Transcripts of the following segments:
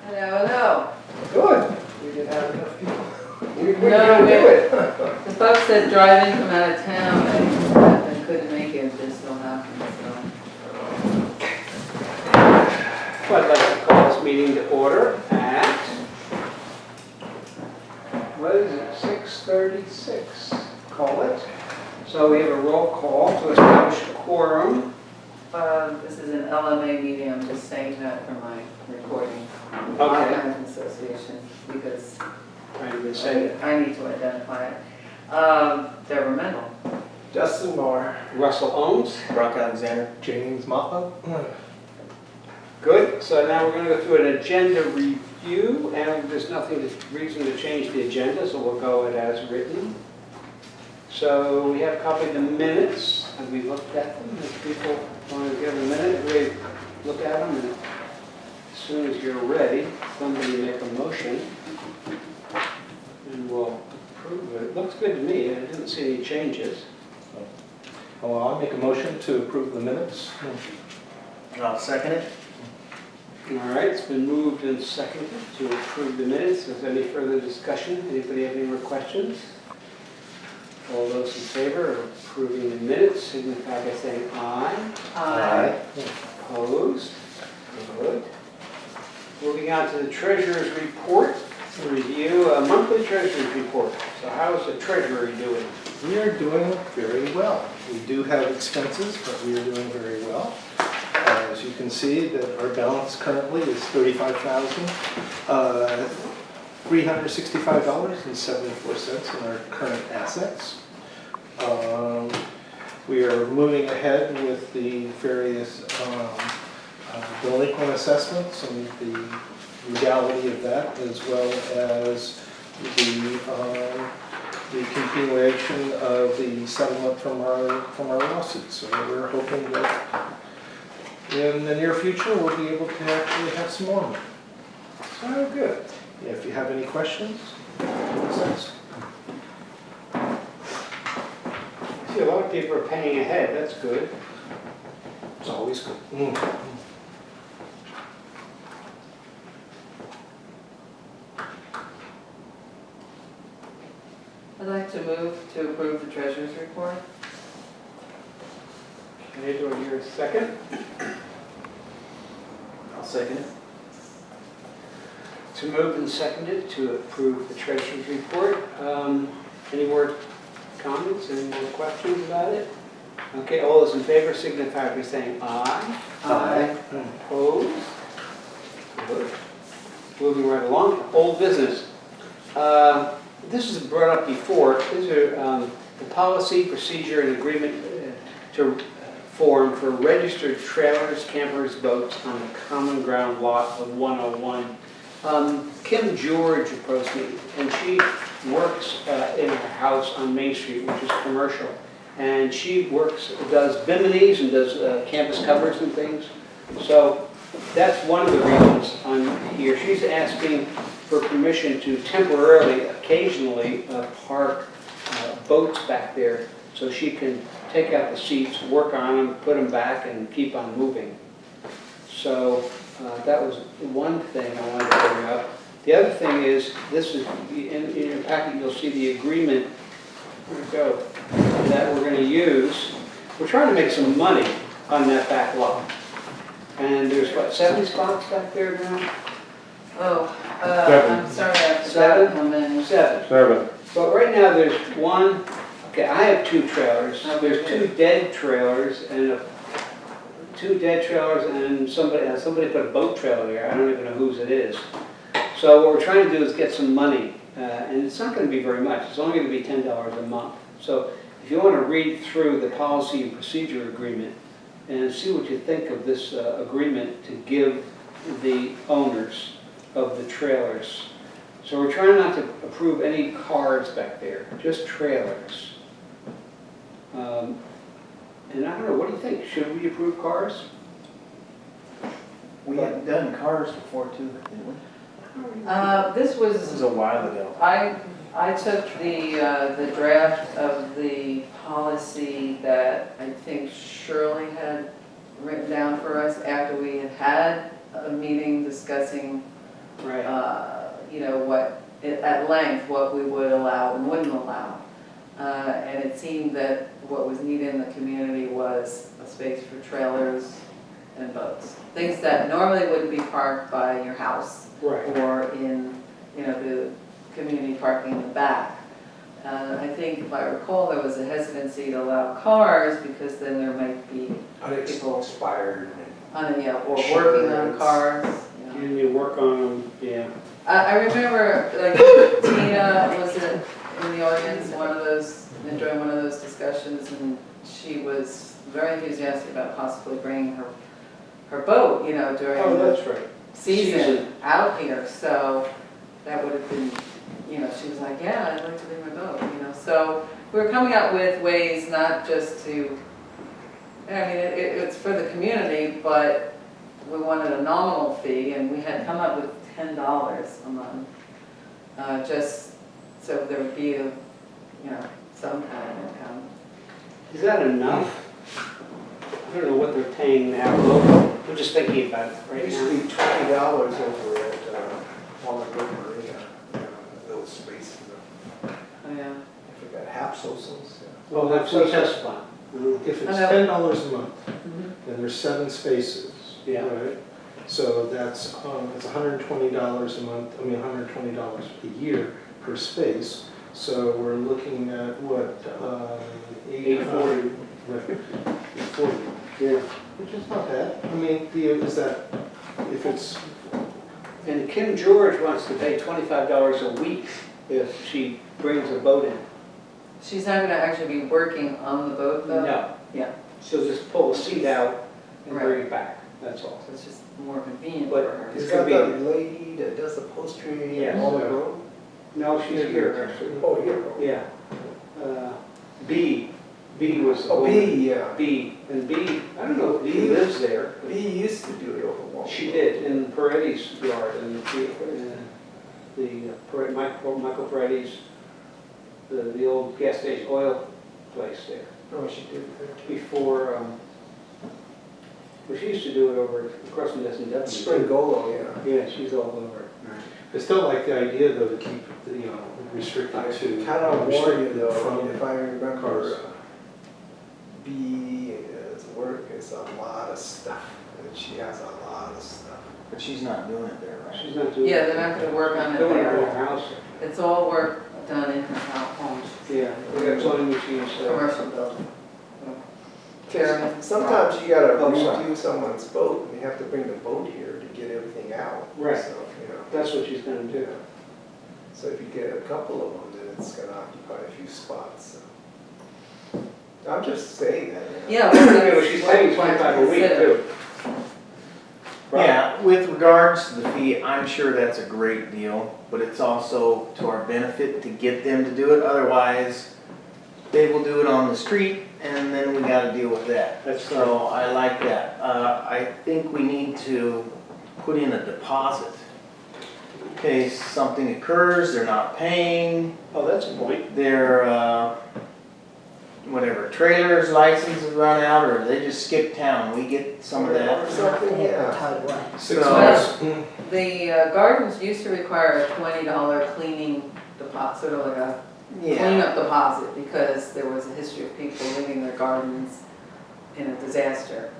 Hello. Good. We didn't have enough people. We No, couldn't do it. The folks that drive in from out of town and couldn't make it, this will happen, So I'd like to call this meeting to order at, what is it, 6:36, call it. So we have a roll call to establish a quorum. This is an LMA meeting, I'm just saying that for my recording. Okay. Locke Management Association, because Trying to say it. I need to identify it. Deborah Melon. Justin Moore. Russell Ohms. Brock Alexander. James Motlow. Good, so now we're going to go through an agenda review, and there's reason to change the agenda, so we'll go it as written. So we have copied the minutes, and we looked at them. If people want to give a minute, we look at them, and as soon as you're ready, somebody make a motion, and we'll approve it. It looks good to me, I didn't see any changes. Well, I'll make a motion to approve the minutes. I'll second it. All right, it's been moved and seconded to approve the minutes. Is there any further discussion? Anybody have any more questions? All those in favor of approving the minutes signify by saying aye. Aye. Opposed? Good. Moving on to the treasurer's report. Review a monthly treasurer's report. So how is the treasurer doing? We are doing very well. We do have expenses, but we are doing very well. As you can see, that our balance currently is $35,365.74 in our current assets. We are moving ahead with the various delinquent assessments and the legality of that, as well as the continuation of the settlement from our lawsuit. So we're hoping that in the near future we'll be able to actually have some more money. So good. If you have any questions, please ask. See, a lot of people are paying ahead. That's good. It's always good. I'd like to move to approve the treasurer's report. Okay, do I hear a second? I'll second it. To move and seconded to approve the treasurer's report. Any more comments, any more questions about it? Okay, all those in favor signify by saying aye. Aye. Opposed? Good. Moving right along, old business. This was brought up before. These are the policy, procedure, and agreement to form for registered trailers, campers, boats on the common ground lot of 101. Kim George approached me, and she works in her house on Main Street, which is commercial. And she does biminis and does campus covers and things. So that's one of the reasons I'm here. She's asking for permission to temporarily, occasionally, park boats back there so she can take out the seats, work on them, put them back, and keep on moving. So that was one thing I wanted to bring up. The other thing is, this is in your packet, you'll see the agreement. Here we go. That we're going to use. We're trying to make some money on that back lot. And there's what, 7 spots back there now? Oh, Seven. I'm sorry, I forgot 7? how many. 7. But right now there's one, okay, I have 2 trailers. There's 2 dead trailers and somebody put a boat trailer there. I don't even know whose it is. So what we're trying to do is get some money, and it's not going to be very much. It's only going to be $10 a month. So if you want to read through the policy and procedure agreement and see what you think of this agreement to give the owners of the trailers. So we're trying not to approve any cars back there, just trailers. And I don't know, what do you think? Should we approve cars? We had done cars before too, didn't we? This This was a while ago. I took the draft of the policy that I think Shirley had written down for us after we had had a meeting discussing Right. You know, at length, what we would allow and wouldn't allow. And it seemed that what was needed in the community was a space for trailers and boats. Things that normally wouldn't be parked by your house Right. or in, you know, the community parking in the back. I think, if I recall, there was a hesitancy to allow cars because then there might be people Expired. yeah, or working on Insurance. cars. You know. You need to work on them, yeah. I remember, like, Tina was in the audience, during one of those discussions, and she was very enthusiastic about possibly bringing her boat, you know, during Oh, the that's right. season out here, so that would have been, you know, she was like, yeah, I'd like to bring my boat, you know, so we're coming up with ways not just to, I mean, it's for the community, but we wanted a nominal fee, and we had come up with $10 a month, just so there would be a, you know, some kind of income. Is that enough? I don't know what they're paying now, local. I'm just thinking about it It right used to now. be $20 over at Walnut Grove Marina, those spaces. Oh, yeah. I forgot, Hapsosals. Well, that's what test fund. If it's I know. $10 a month, Mhm. then there's 7 spaces. Yeah. Right? So that's, it's $120 a month, I mean, $120 a year per space. So we're looking at what, $840. Right, $840, Yeah. which is not bad. I mean, is that, if it's, And Kim George wants to pay $25 a week if she brings a boat in. She's not gonna actually be working on the boat, though? No. Yeah. She'll just pull a seat out and Right. bring it back, that's all. So it's just more convenient But for her. Is It's that the convenient. lady that does the upholstery Yes. at Walnut Grove? No, she's here, actually. Oh, here. Yeah. B was the Oh, woman. B, yeah. B, and B, I don't know if B lives there. B used to do it over Walnut. She did, in Paretti's yard, in Michael Paretti's, the old gas station oil place there. Oh, she did it there too. Before, well, she used to do it over across from S&W. Springolo, yeah. Yeah, she's all over it. I still like the idea though to keep, you know, restricted I to. kind of warn you restricted though, from if I remember, cars. B's work is a lot of stuff, and she has a lot of stuff. But she's not doing it there, right? She's not doing it. Yeah, they're not gonna work on it Doing it in there. her house. It's all work done in her home, Yeah, we got sewing machines. commercial building. Chairman. Sometimes you gotta Oh, sorry. redo someone's boat, and you have to bring the boat here to get everything out. Right. So, you know. That's what she's gonna do. Yeah. So if you get a couple of them, then it's gonna occupy a few spots. So. I'm just saying that. You know. Yeah, well, Yeah, but that's she's what paying we plan to 25 a week consider. too. Right. Yeah, with regards to the fee, I'm sure that's a great deal, but it's also to our benefit to get them to do it. Otherwise, they will do it on the street and then we gotta deal with that. That's So I like that. I think we need to put in a deposit. In case something occurs, they're not paying, Oh, that's a point. their, whatever, trailer's license has run out, or they just skip town, we get some of Or that. something, yeah. 6 So- months. The gardens used to require a $20 cleaning deposit, sort of like a Yeah, cleanup deposit, because there was a history of people leaving their gardens in a disaster.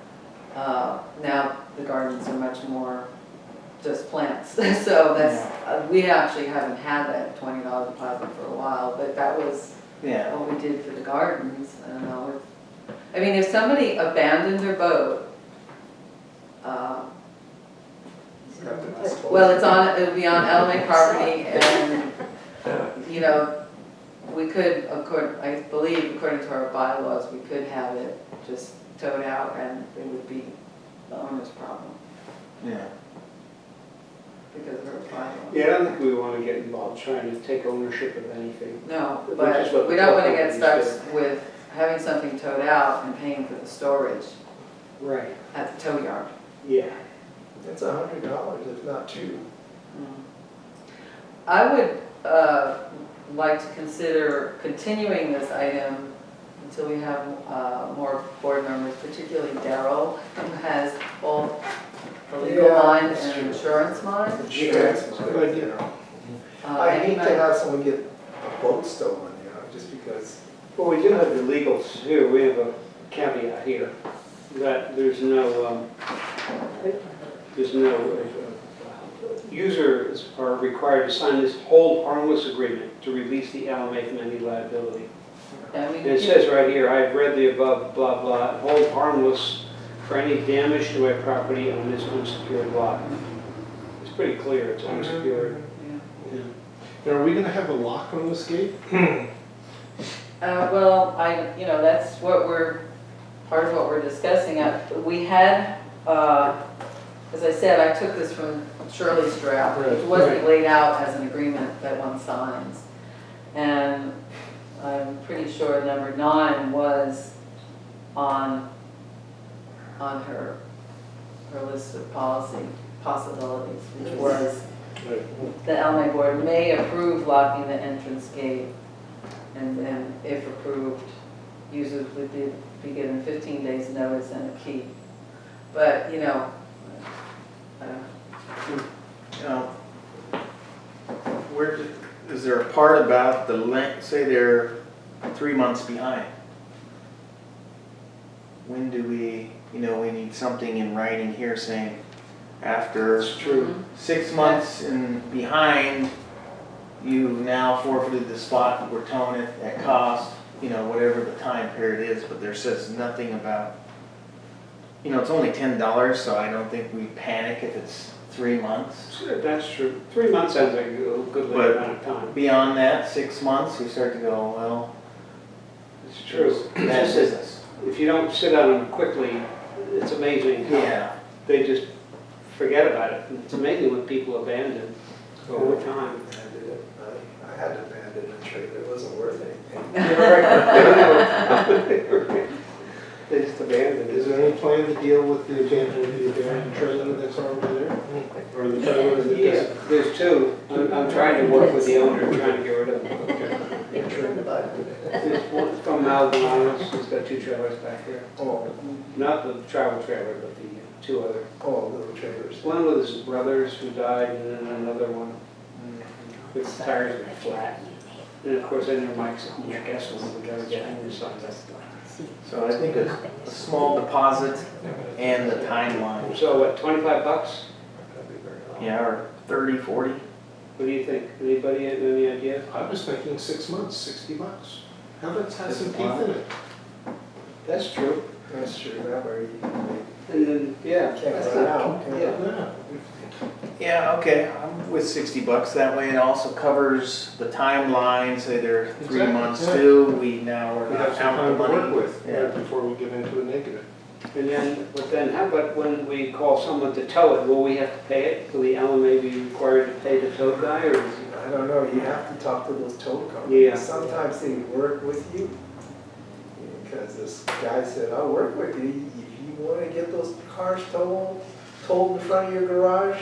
Now the gardens are much more just plants, so that's, we actually haven't had that $20 deposit for a while, but that was yeah. what we did for the gardens. I don't know. I mean, if somebody abandoned their boat, well, it would be on LMA property, and, you know, we could, I believe, according to our bylaws, we could have it just towed out, and it would be the owner's problem Yeah. because of our bylaws. Yeah, I don't think we want to get involved trying to take ownership of anything. No, Which is but what we the don't want to tow get companies stuck with having something towed out and paying for the storage Right. at the tow yard. Yeah. It's $100, if not two. I would like to consider continuing this item until we have more board members, particularly Daryl, who has both the legal Yeah, mind that's and true. insurance line. Insurance, Good idea. you know. I and hate he to might- have someone get a boat stolen, you know, just because. Well, we do have the legals here, we have a caveat here, that there's no, users are required to sign this hold harmless agreement to release the LMA from any liability. I mean, And it says right here, I've read the above, blah, blah, hold harmless for any damage to my property on this unsecured lot. It's pretty clear, it's unsecured. yeah. Yeah. Now, are we gonna have a lock on this gate? Well, that's what part of what we're discussing. We had, as I said, I took this from Shirley's draft. It Right, wasn't right. laid out as an agreement that one signs. And I'm pretty sure number 9 was on her list of policy possibilities, which was the LMA board may approve locking the entrance gate, and then if approved, users would be given 15 days notice and a key. But, Is there a part about the length, say they're 3 months behind? When do we need something in writing here saying after It's true. 6 months and behind, you've now forfeited the spot, we're towing it at cost, whatever the time period is, but there says nothing about, it's only $10, so I don't think we panic if it's 3 months. That's true. 3 months sounds like a good But- amount of time. Beyond that, 6 months, we start to go, well, It's true. that's business. If you don't sit on them quickly, it's amazing how Yeah, they just forget about it. It's amazing what people abandon over time. I had to abandon the trade, it wasn't worth anything. They just abandon Is it. there any plan to deal with the abandoned trailer that's already there? Or the trailer that Yeah, doesn't? there's two. I'm trying to work with the owner, trying to get rid of them. There's one from Melon, he's got 2 trailers back here. Oh, Not the travel trailer, but the 2 other. little trailers. One with his brothers who died, and then another one with tires that are flat. And of course, then there Mike's guess one, we gotta get him to sign that. so I think a small deposit and the timeline, So what, 25 bucks? yeah, or 30, 40. What do you think? Anybody have any idea? I was thinking 6 months, $60. How about has some teeth in it? That's true. That's true, that way you And then, yeah. can't that's run not- out. can you? Yeah. Yeah, okay, I'm with $60. That way it also covers the timeline, say they're 3 Exactly, months yeah. due, we now are We have not some out the time to money. work with, Yeah. right before we get into a negative. And then, but then how about when we call someone to tow it, will we have to pay it? Will the LMA be required to pay the tow guy, or is it? I don't know, you have to talk to those tow Yeah. companies. Sometimes they work with you. Because this guy said, I'll work with you. If you want to get those cars towed in front of your garage,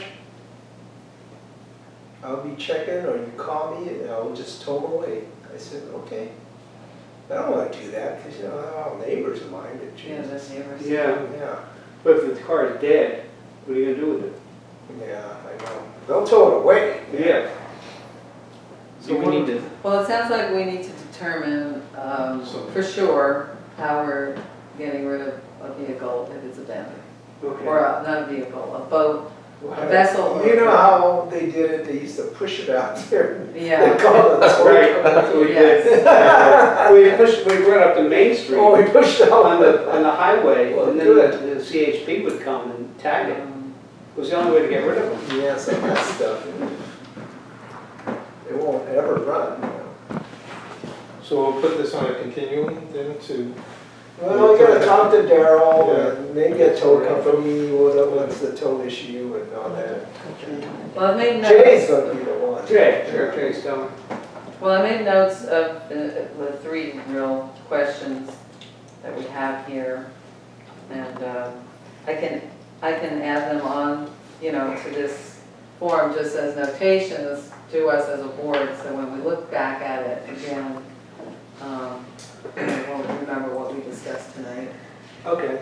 I'll be checking, or you call me and I'll just tow them away. I said, okay. I don't want to do that because, they're all neighbors of mine that Yeah, choose. that's neighbors. Yeah. Yeah, But if the car is dead, what are you gonna do with it? yeah, I know. They'll tow it away. Yeah. So we need to, Well, it sounds like we need to determine for sure how we're getting rid of a vehicle if it's abandoned. Or Okay. not a vehicle, a boat, a vessel. You know how they did it? They used to push it out there. They Yeah, called it tow Right. company. We did. We brought up to Main Street Oh, we pushed it on out. the highway, Well, and then good. the CHP would come and tag it. um, It was the only way to get rid of them. Yeah, some of that stuff. It won't ever run. So we'll put this on a continuum then to, Well, we gotta talk to Daryl, Yeah. and maybe a tow company, what's the tow issue and all that. Well, I made Jay's notes, gonna be the one. Jay's telling. well, I made notes of the 3 real questions that we have here. And I can add them on, to this form just as notations to us as a board. So when we look back at it again, we'll remember what we discussed tonight. Okay.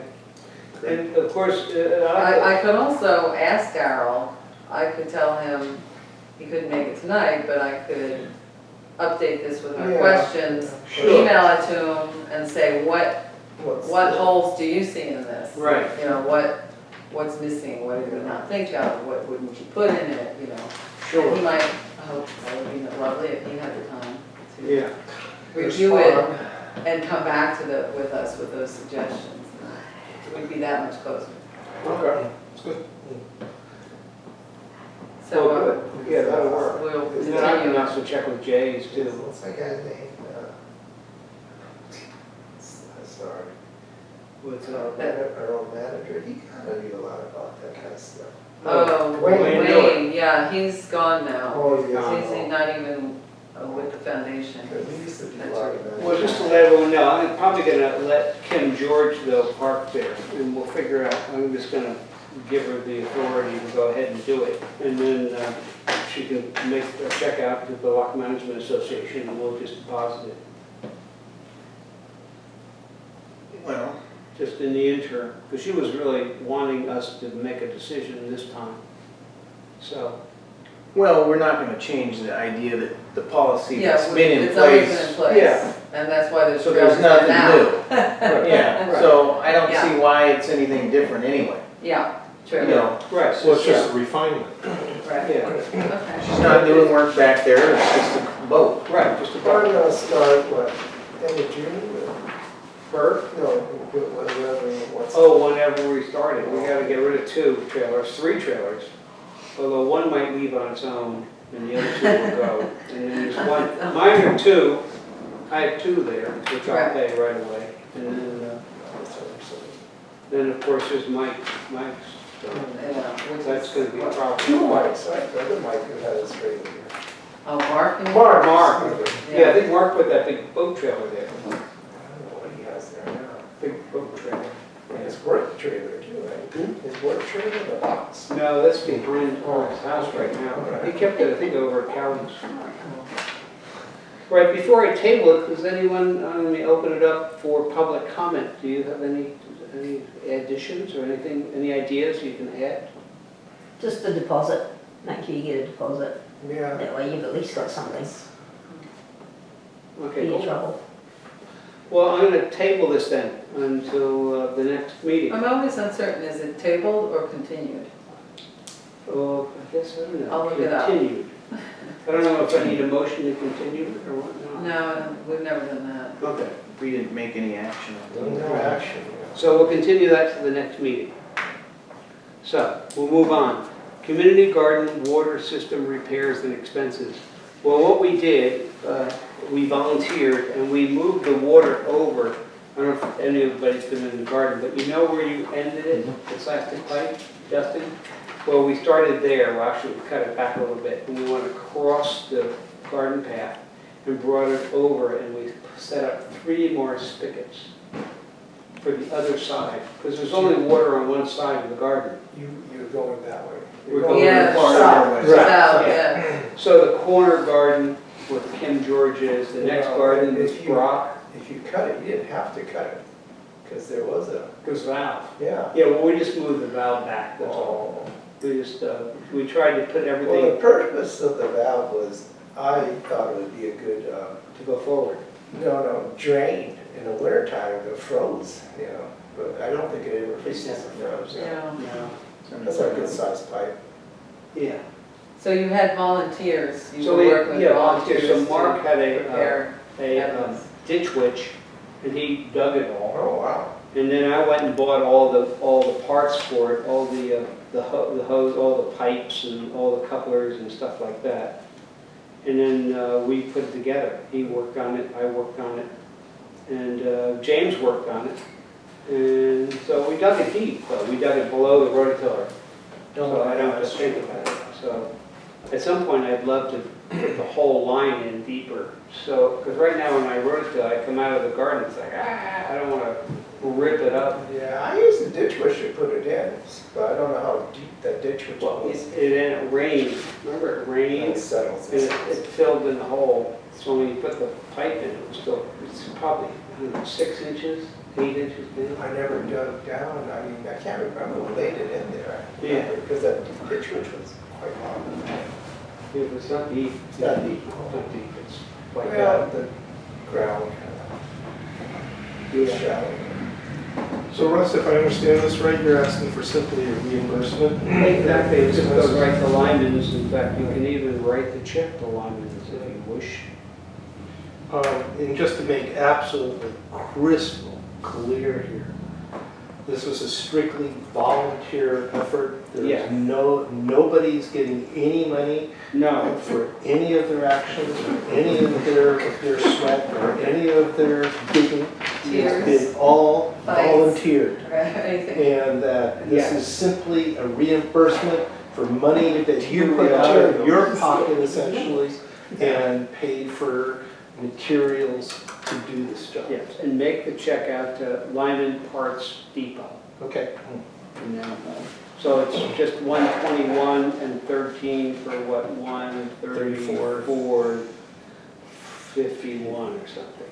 And of course, I could also ask Darrell I could tell him he couldn't make it tonight, but I could update this with our Yeah. questions, Sure. email it to him and say, what What holes do you see in this? Right. You know, what's missing, what did we not think of, what wouldn't you put in it, you know? And he might, oh, that would be lovely if he had the time to Yeah. review it and come back to with us with those suggestions. We'd be that much closer. Okay. It's good. So Well, good. Yeah, that'll work. we'll And then I can continue. also check with Jay's too. What's that guy's name? Sorry. What's Our old manager, he kinda knew a lot about that kind of stuff. Oh, Wayne Wayne, yeah, he's gone now. Oh, He's not even with the foundation. Because we used to do a lot of that. Well, just to let everyone know, I'm probably gonna let Kim George though park there, and we'll figure out, I'm just gonna give her the authority to go ahead and do it. And then she can make a check out to the Locke Management Association, and we'll just deposit it, Well, just in the interim, because she was really wanting us to make a decision this time. So, well, we're not gonna change the idea that the policy Yeah, that's been in it's always been in place. place. Yeah. And that's why there's So there's trailers nothing now. new. Yeah, so I don't Yeah. see why it's anything different anyway. Yeah, You true, know, right, Well, it's so, just a refinement. right. yeah, Okay. she's not doing work back there, it's just a boat. right, just We're about. gonna start, what, end of June? Bert? No, whatever, what's. Oh, whenever we started, we gotta get rid of 3 trailers. Although one might leave on its own, and the other 2 will go. And then there's one, mine are 2, I have 2 there, which I'll pay right away. And then of course there's Mike's, Yeah, which that's is- gonna be a problem. Two Mikes, right? The other Mike who had his trailer here. Oh, Mark? you mean? Mark, yeah, I think Mark put that big boat trailer there, I don't know what he has there now. big boat trailer. His work trailer too, right? His work trailer, the box. No, that's behind his house right now. He kept it, I think, over at Calvin's. Right, before I table it, does anyone, let me open it up for public comment. Do you have any additions or anything, any ideas you can add? Just the deposit, make sure you get a deposit, Yeah. that way you've at least got something for Okay, your cool. trouble. Well, I'm gonna table this then until the next meeting. I'm always uncertain, is it tabled or continued? Oh, I guess, I don't know. I'll look it up. Continued. I don't know if I need a motion to continue it or what. No, we've never done that. Okay, We didn't make any action on it. No action. so we'll continue that to the next meeting. So, we'll move on. Community garden water system repairs and expenses. Well, what we did, we volunteered and we moved the water over. I don't know if anybody's been in the garden, but you know where you ended it, the plastic pipe, Justin? Well, we started there, well actually we cut it back a little bit, and we went across the garden path and brought it over and we set up 3 more spigots for the other side, because there's only water on one side of the garden. You're going that way. We're going Yeah, farther away. South, yeah. So the corner garden with Kim George's, the next Well, garden is if you- Brock, If you cut it, you didn't have to cut it, because there was a, goes Valve. yeah. Yeah, well, we just moved the valve back, that's all. Oh. We just, we tried to put Well, the everything purpose of the valve was, I thought it would be a good, to go forward. drain in the wintertime if it froze, you know, but I don't think it ever freezes or froze. Yeah. No. That's a good sized pipe. Yeah. So you had volunteers, you So were we, working with yeah, volunteers so to Mark had prepare. a evidence. ditch witch, and he dug it all. Oh, wow. And then I went and bought all the parts for it, all the hose, all the pipes and all the couplers and stuff like that. And then we put it together. He worked on it, I worked on it, and James worked on it. And so we dug it deep, but we dug it below the rototiller. So I don't have to think about it. So at some point I'd love to put the whole line in deeper. So, because right now when I rototill, I come out of the garden, it's like, I don't want to rip it up. Yeah, I used the ditch witch to put it in, but I don't know how deep that ditch witch Well, was. it rained. Remember, it It rained settles. and it filled in the hole. So when you put the pipe in, it was still, it's probably, I don't know, 6 inches, 8 inches down. I never dug down, I mean, I can't remember who laid it in there. Yeah. Because that ditch witch was quite long. If it's not deep. It's not deep, it's like Well- that, the ground kind of shallow. So Russ, if I understand this right, you're asking for simply a reimbursement? Exactly, it just goes right to Lyman's. In fact, you can even write the check to Lyman's if you wish. And just to make absolutely crystal clear here, this was a strictly volunteer effort. Yeah. There's nobody's getting any money No, for any of their actions, or any of their sweat, or any of their digging. It's been all Fights. volunteered. Or anything. And that this Yeah. is simply a reimbursement for money that you put out of your pocket essentially and paid for materials to do this job. yes, and make the check out to Lyman Parts Depot. Okay. And then, so it's just 121 and 13 for what, 134, 51 or something.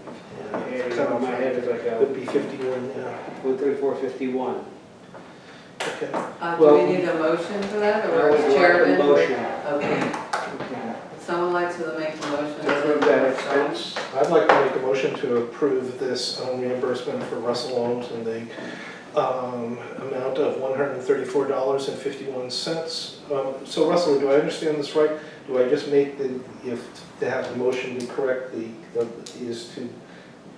Yeah. My head is like Would be 51, yeah. 134, 51. Okay. Do we need a motion for that, I or would is like a chairman? motion. Okay. Would someone like to make a motion? Approve that expense. I'd like to make a motion to approve this reimbursement for Russell Holmes in the amount of $134.51. So Russell, do I understand this right? Do I just make to have the motion be correct, is to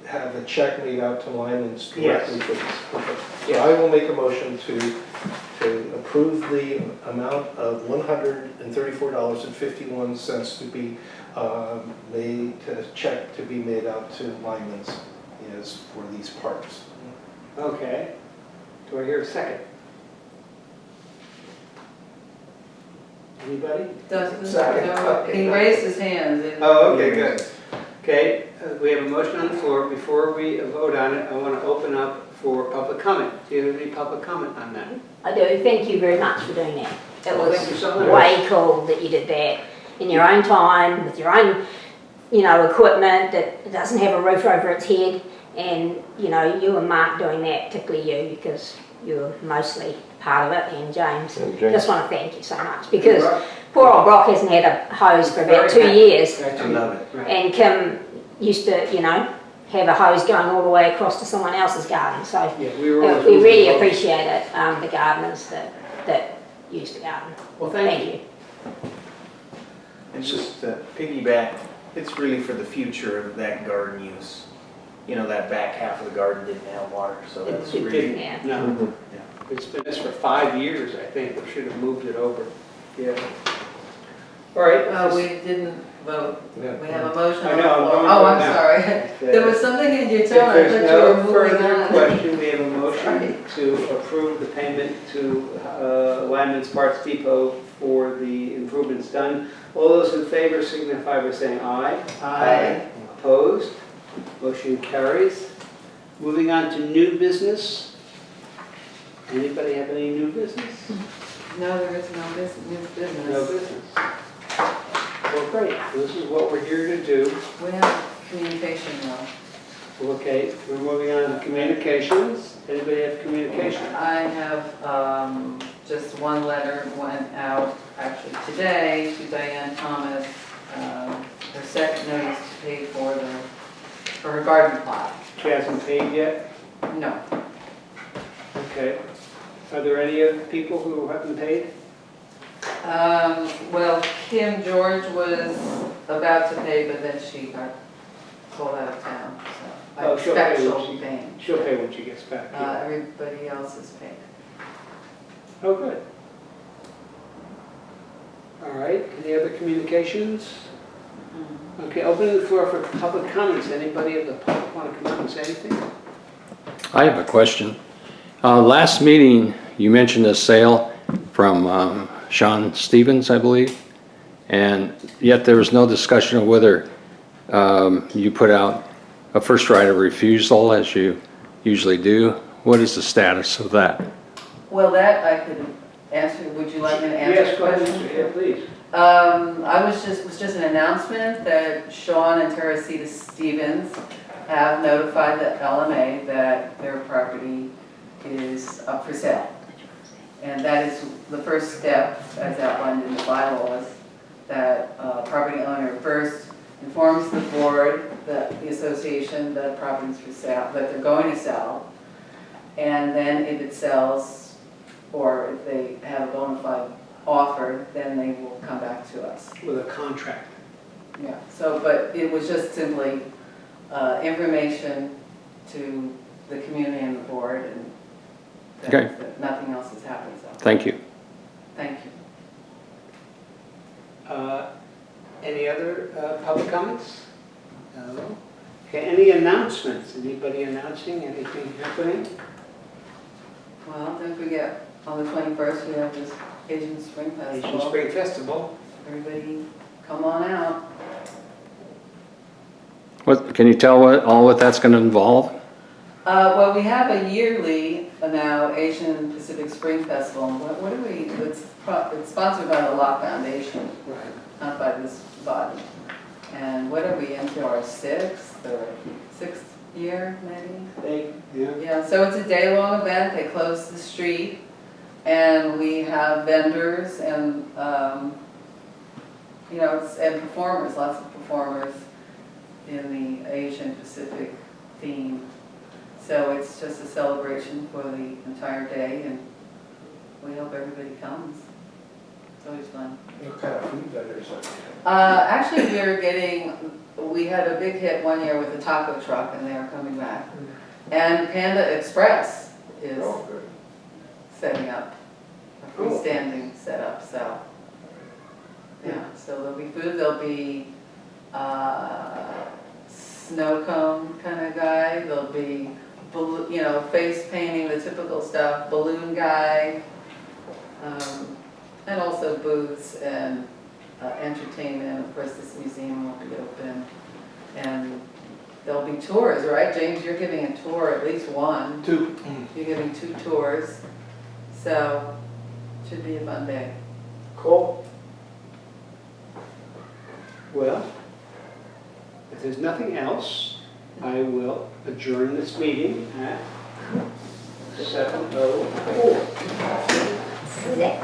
have a check made out to Lyman's directly for this? Okay. So I will make a motion to approve the amount of $134.51 to be check to be made out to Lyman's is for these parts. Okay. Do I hear a second? Anybody? Dustin? Second. No, he raised his hands. Oh, okay, good. Okay, we have a motion on the floor. Before we vote on it, I want to open up for public comment. Do you have any public comment on that? I do, thank you very much for doing that. It Well, was thank you so much. way cool that you did that in your own time, with your own, equipment that doesn't have a roof over its head. And, you and Mark doing that, particularly you, because you're mostly part of it, and James. Just want to thank you so much, because poor old Brock hasn't had a hose for about 2 years. I love it. Right. And Kim used to, have a hose going all the way across to someone else's garden. So Yeah, we were always we really moving over. appreciate it, the gardeners that use the garden. Well, thank you. you. And just to piggyback, it's really for the future of that garden use. That back half of the garden didn't have water, so that's It really. didn't, yeah. No, it's been this for 5 years, I think. We should have moved it over. Yeah. All right. We didn't vote. Yeah. We have a motion I on the know, I'm floor. going Oh, to I'm now. sorry. If There was something in your tone, I thought there's you were no moving further on. question, we have a motion to approve the payment to Lyman's Parts Depot for the improvements done. All those in favor signify by saying aye. Aye. Opposed? Motion carries. Moving on to new business. Anybody have any new business? No, there is no No business. business. Well, great. This is what we're here to do. We have communication now. Okay, we're moving on to communications. Anybody have communication? I have just one letter went out actually today to Diane Thomas, her second notice to pay for her garden plot. She hasn't paid yet? No, Okay. Are there any other people who haven't paid? well, Kim George was about to pay, but then she got pulled out of town, so I Oh, she'll expect pay when she'll be paying. She'll pay when she gets back. Yeah. Everybody else is paid. Oh, good. All right, any other communications? Okay, opening the floor for public comments. Anybody of the public want to come up and say anything? I have a question. Last meeting, you mentioned a sale from Sean Stevens, I believe, and yet there was no discussion of whether you put out a first right of refusal as you usually do. What is the status of that? Well, that I could answer. Would you like me to answer Yes, the go ahead, question? yeah, please. Was just an announcement that Sean and Teresita Stevens have notified the LMA that their property is up for sale. And that is the first step, as outlined in the bylaws, that property owner first informs the board, the association, that property's for sale, that they're going to sell. And then if it sells, or if they have a bona fide offer, then they will come back to us. With a contract. Yeah, so, but it was just simply information to the community and the board, and Okay. that nothing else has happened, so, Thank you. thank you. Any other public comments? No? Okay, any announcements? Anybody announcing anything happening? Well, don't forget, on the 21st, we have this Asian Spring Festival. Asian Spring Festival. Everybody, come on out. What, can you tell what that's gonna involve? Well, we have a yearly now Asian Pacific Spring Festival. What do we, it's sponsored by the Locke Foundation, Right. not by this body. And what are we into, our sixth year, maybe? Yeah, so it's a day-long event. They close the street, and we have vendors and, you know, and performers, lots of performers in the Asian Pacific theme. So it's just a celebration for the entire day, and we hope everybody comes. It's always fun. What kind of food vendors are there? Actually, we had a big hit one year with the taco truck, and they are coming back. And Panda Express is Oh, good. setting up a freestanding setup, so. Yeah, so there'll be food, there'll be snow cone kind of guy, there'll be, you know, face painting, the typical stuff, balloon guy, and also booths and entertainment. Of course, this museum will be open, and there'll be tours, right? James, you're giving a tour, at least one. Two. You're giving 2 tours, so should be a fun day. Cool. Well, if there's nothing else, I will adjourn this meeting at 7:04. Is that